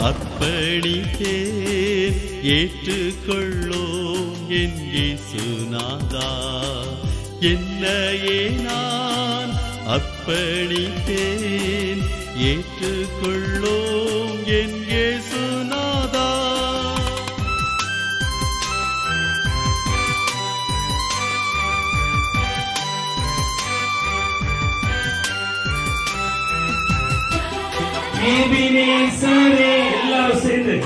அர்ப்பணித்தேன் ஏற்றுக்கொள்ளும் என் இயேசுநாதா, என்னையே நான் அர்ப்பணித்தேன் ஏற்றுக்கொள்ளும் என் இயேசுநாதா. எபினேசரே எல்லாரும் சேர்ந்து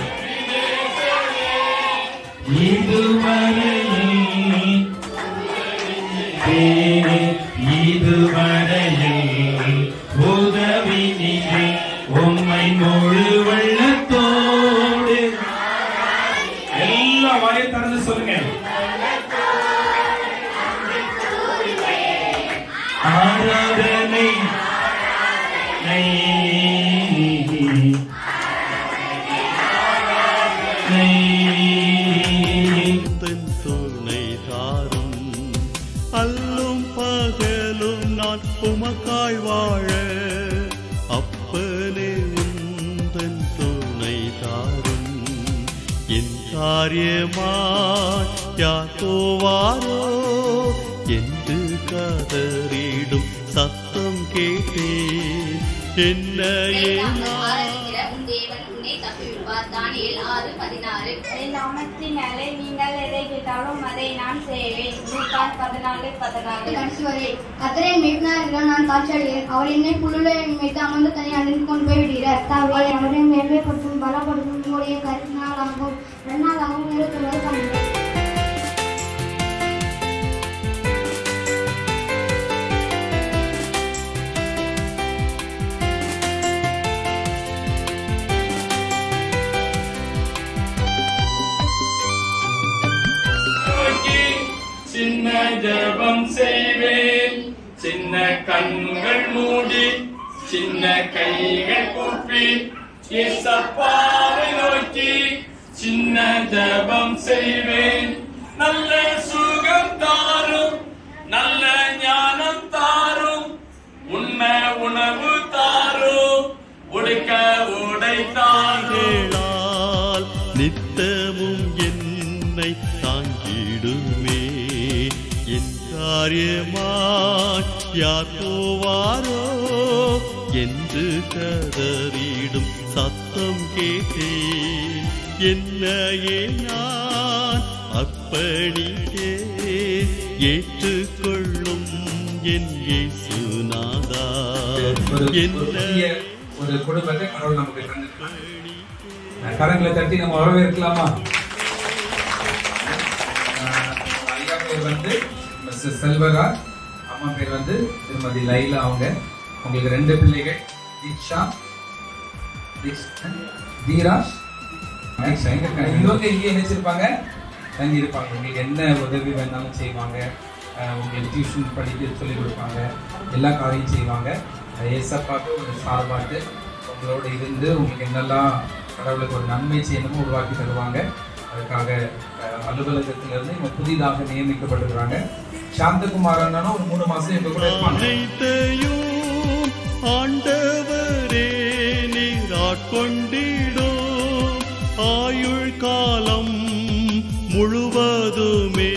இதுவரையில் உதவி நீரே, உம்மை முழு வெள்ளத்தோடு எல்லா வாயை திறந்து சொல்லுங்க. ஆராதனை துணை தாரும், அல்லும் பகலும் நான் உமக்காய் வாழ, அப்பனே உந்தன் துணை தாரும். என் காரியமாய் யார் போவாரோ என்று கதறிடும் சத்தம் கேட்டேன், என்னையே நாமத்தினாலே நீங்கள் எதை கேட்டாலும் அதை நான் செய்வேன். 14:14. கர்த்தரை மேய்ப்பனார் நான் சாட்சியடைகிறேன். அவர் என்னை புல்லுள்ள மேய்த்து அமர்ந்த தனி அழைத்து கொண்டு போய் விடுகிறார். அவரை மேன்மைப்படுத்தும் பலப்படுத்தும் உங்களுடைய கருத்தினாலாகவும் 2 நாளாகவும் 29 காண்கிறேன். சின்ன ஜெபம் செய்வேன், சின்ன கண்கள் மூடி, சின்ன கைகள் கூப்பி, இயேசப்பாவை நோக்கி சின்ன ஜெபம் செய்வேன். நல்ல சுகம் தாரும், நல்ல ஞானம் தாரும், உண்ண உணவு தாரும், உடுக்க உடை தாரும். நித்தமும் என்னை தாங்கிடுமே, என் காரியமாய் யார் போவாரோ என்று கதறிடும் சத்தம் கேட்டேன், என்னையே நான் அர்ப்பணித்தேன் ஏற்றுக்கொள்ளும் என் இயேசுநாதா. ஒரு குடும்பத்தை கடவுள் நமக்கு தந்திருக்கிறார். கரங்களை தட்டி நம்ம வரவேற்கலாமா? ஐயா பேர் வந்து மிஸ்டர் செல்வராஜ், அம்மா பேர் வந்து திருமதி லைலா. அவங்க உங்களுக்கு 2 பிள்ளைகள், தீக்ஷா, தீராஜ். இன்னொரு இங்கே நினைச்சிருப்பாங்க, தங்கி இருப்பாங்க. உங்களுக்கு என்ன உதவி வேணாலும் செய்வாங்க, உங்களுக்கு டியூஷன் படிக்க சொல்லிக் கொடுப்பாங்க, எல்லா காரியம் செய்வாங்க. ஏசப்பாக்கு ஒரு சார்பாட்டு உங்களோட இருந்து உங்களுக்கு என்னெல்லாம் கடவுளுக்கு ஒரு நன்மை செய்யணுமோ உருவாக்கி தருவாங்க. அதுக்காக அலுவலகத்திலிருந்து இவங்க புதிதாக நியமிக்கப்பட்டிருக்கிறாங்க. சாந்தகுமார் அண்ணனும் ஒரு 3 மாசம் எங்க கூட இருப்பாங்க. ஆண்டவரே நீராட்கொண்டிடும் ஆயுள் காலம் முழுவதுமே